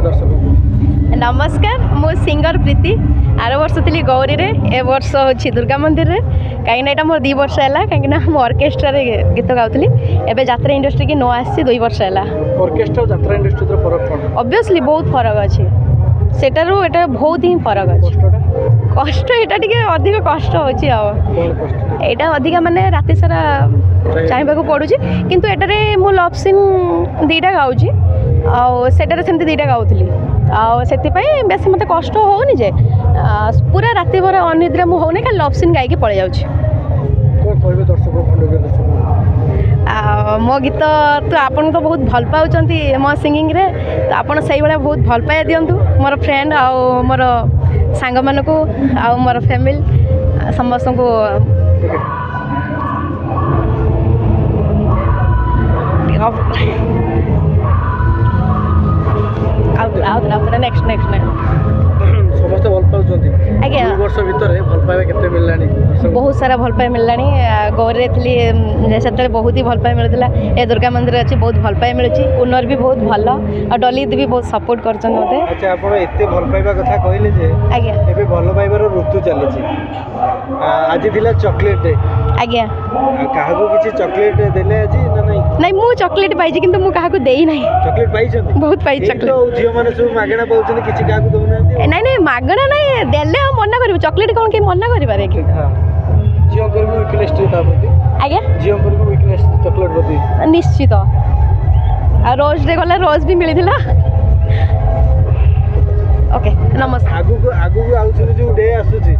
दर्शक नमस्कार मु सिंगर प्रीति आर वर्ष थी गौरी रे ए वर्ष हूँ दुर्गा मंदिर रे कहीं यहाँ मोर 2 वर्ष है कहीं ऑर्केस्ट्रा रे गीत गाउली एवं यात्रा इंडस्ट्री की न आसी 2 वर्ष है ऑर्केस्ट्रा यात्रा इंडस्ट्री फरक कौन ऑब्वियसली बहुत फरक अच्छे सेटारू एटा बहुत ही फरक अच्छे कष्ट यहाँ टे अधिक कष्ट होटा अधिक मानने राति सारा चाहिए पड़ू किंतु एटारे मु लव सीन 2टा गाँची आटारे सेमती 2टा गाँली आती बेस मत कष्ट होनी जे पूरा राति भर अनिद्रा मुझे होनी खाली लव सीन गायकी पड़े जाऊँ मो गीत तो आपन तो बहुत भल पाँच मो सिंगिंग रे तो आपन से भाया बहुत भल पाया दिंतु मोर फ्रेंड आउ मोर सांग मानक आउ मोर फैमिली समस्त को नेक्स्ट समस्त भल पाउछंती आज्ञा वर्ष भितर भल पाइबा केते मिललानी बहुत सारा भल पाई मिललानी गौरी थी से बहुत ही भल पाई मिलता ए दुर्गा मंदिर अच्छी बहुत भल पाई मिलूँ ओनर भी बहुत भल और डली भी बहुत सपोर्ट कर मते अच्छा आप एते भल पाइबा कथा कहले जे आज्ञा एबे भल पाइबार ऋतु चली आज दिला चॉकलेट डे आज्ञा काहाको किछि चॉकलेट देले आज ना नहीं नहीं मु चॉकलेट पाइछि किंतु मु काहाको देई नहीं चॉकलेट पाइछंती बहुत पाइ चॉकलेट तो झियो माने सब मागणा पाउछन किछि काहाको दउनांती नहीं नहीं मागणा नहीं देले हम मना करिवु चॉकलेट कोन के मना करि पारे कि हां झियो कर वीकनेस ता प्रति आज्ञा झियो कर वीकनेस चॉकलेट प्रति निश्चित आ रोज डे गला रोज भी मिलिथिला ओके नमस्कार आगु आउछन जो डे आसुची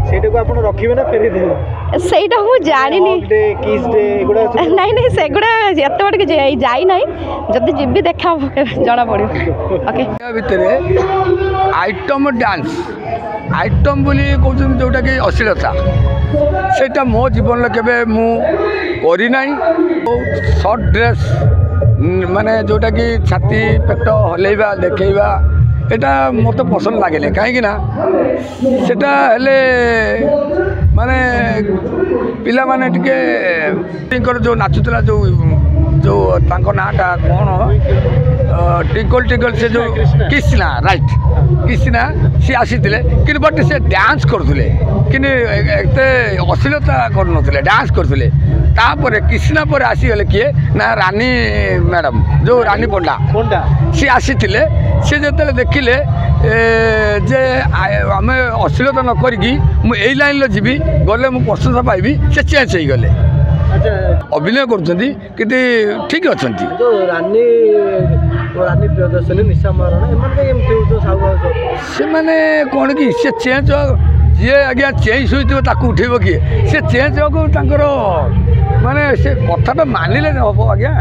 सेटा को आपण रखिबे ना फेरि देबे सेटा मु जानिनी डे किस डे एगुडा नहीं नहीं सेगुडा एते बड के जाई नहीं जदी जिबी देखा जणा पड़ियो ओके भितरे आइटम डांस आइटम बोली कहउछन जोटा कि अश्लीलता सेटा मो जीवन केबे मु करी नाही शॉर्ट ड्रेस माने जोटा कि छाती पेट हलेबा देखेबा एटा मत पसंद लगे कहीं सेटा हेले माने पिला माने टिके जो नाचुला जो जो नाटा कौन टिकल टिकल से जो कृष्णा राइट कृष्णा सी आसी कि बट से डांस करुले कि अश्लीलता कर डांस करुले तापर कृष्णा पर आसीगले किए ना रानी मैडम जो रानी पंडा सी आसी सी जो देखिले जे आम अश्लीलता न करी मुझे लाइन जीवी गले मुझे प्रशंसा पाइबी से चेंज हो गले अभिनय कर ठीक अच्छा प्रियदर्शनी निशा से मैंने कौन कि सी चेंज जी आज्ञा चेंज होता उठेब किए सी चेंज होकर माने से कथा मानिले हम आज्ञा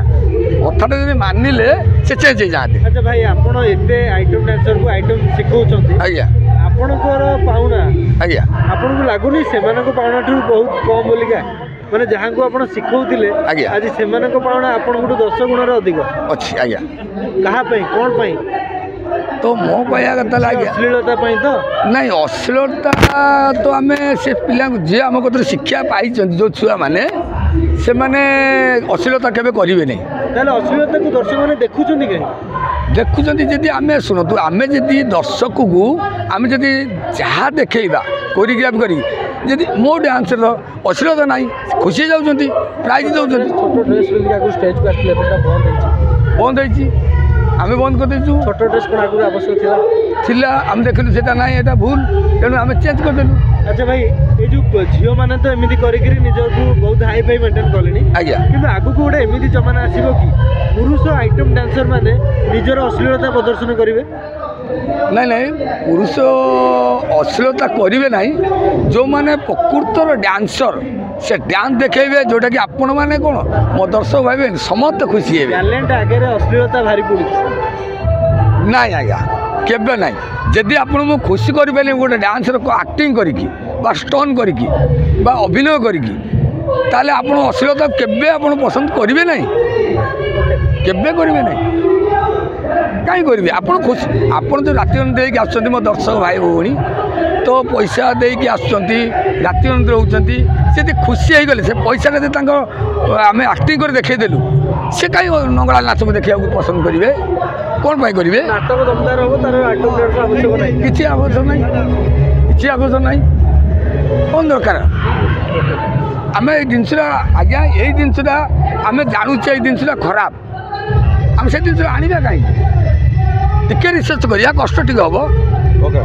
कथा जब मानिले से चेंज हो जाते। अच्छा भाई आपन एते आइटम डांसर को आइटम सिखौछंती आज्ञा आपनकर पाउना आज्ञा आपन को लागुनी सेमानक पाउना ठू बहुत कम बोलिका माने जहां को आपन सिखौतिले आज सेमानक पाउना आपन को 10 गुण रे अधिक अछि आज्ञा कहा पई कोन पई तो मो कहया कथा लागे अश्लीलता पई तो नहीं अश्लीलता तो आम से पिला जी आम कत शिक्षा पाई जो छुआ मैंने से माने अश्लीलता केबे करिवे नहीं ताले अश्लीलता को दर्शक माने देखुछन्ती कहीं देखुछन्ती जदि आमे सुनतु आमे जदि दर्शक को आमे जदि जहा देखेइबा कोरियोग्राफ करी जदि मो डांस रो अश्लीलता नहीं खुशी जाउछन्ती प्राइज दउछन्ती छोटो ड्रेस पिंदी आगु स्टेज पे आस्ले बंद होइछि आमे बंद कर देछु छोटो ड्रेस कोन आगु आवश्यक थिला हम देखलु सेटा नहीं एटा भूल तेनु आमे चेंज कर देलु। अच्छा भाई ये जो झील मैंने तो एमती करी निजर को बहुत हाई फाई मेंटेन कले आज्ञा कि आगु को गोटे एमती जमाना आसो कि पुरुष आइटम डांसर मैंने निजर अश्लीलता प्रदर्शन करेंगे नहीं नहीं पुरुष अश्लीलता करेंगे नहीं जो मैंने प्रकृतर डांसर से डांस देखेबे जोटा कि आपण मैंने कौन मो दर्शक भाई समस्त खुशी है टैलेंट आगे अश्लीलता भारी पड़ी नहीं आज्ञा केबे नहीं जदि आपन खुशी करें गोटे डांस आक्टिंग करी स्टन करी अभिनय करी ताले आप अश्लीलता केबे आप पसंद करेंगे नहीं केबे करेंगे नहीं कहीं करेंगे आप खुशी आप जो राति देके आस मो दर्शक भाई भौणी तो पैसा देके आसती रोचती से खुशी हो गले से पैसा आम आक्टिंग कर देखेदेलु से कहीं नंगला नाच देखा पसंद करेंगे କ'ଣ ପାଇଁ କରିବେ? ନାଟକ ଦମଦାର ହବ ତାର ଆଇଟମ୍ ଡ୍ୟାନ୍ସ ଆବଶ୍ୟକ ନାହିଁ। କିଛି ଆବଶ୍ୟକ ନାହିଁ, କିଛି ଆବଶ୍ୟକ ନାହିଁ। କ'ଣ ଦରକାର? ଆମେ ଏଇ ଜିନିଷଟା ଆଜ୍ଞା ଏଇ ଜିନିଷଟା ଆମେ ଜାଣୁଛେ ଏଇ ଜିନିଷଟା ଖରାପ, ଆମେ ସେ ଜିନିଷ ଆଣିବା କାହିଁକି? ଟିକେ ରିସର୍ଚ୍ଚ କରିବା, କଷ୍ଟ ଟିକେ ହେବ। ଓକେ।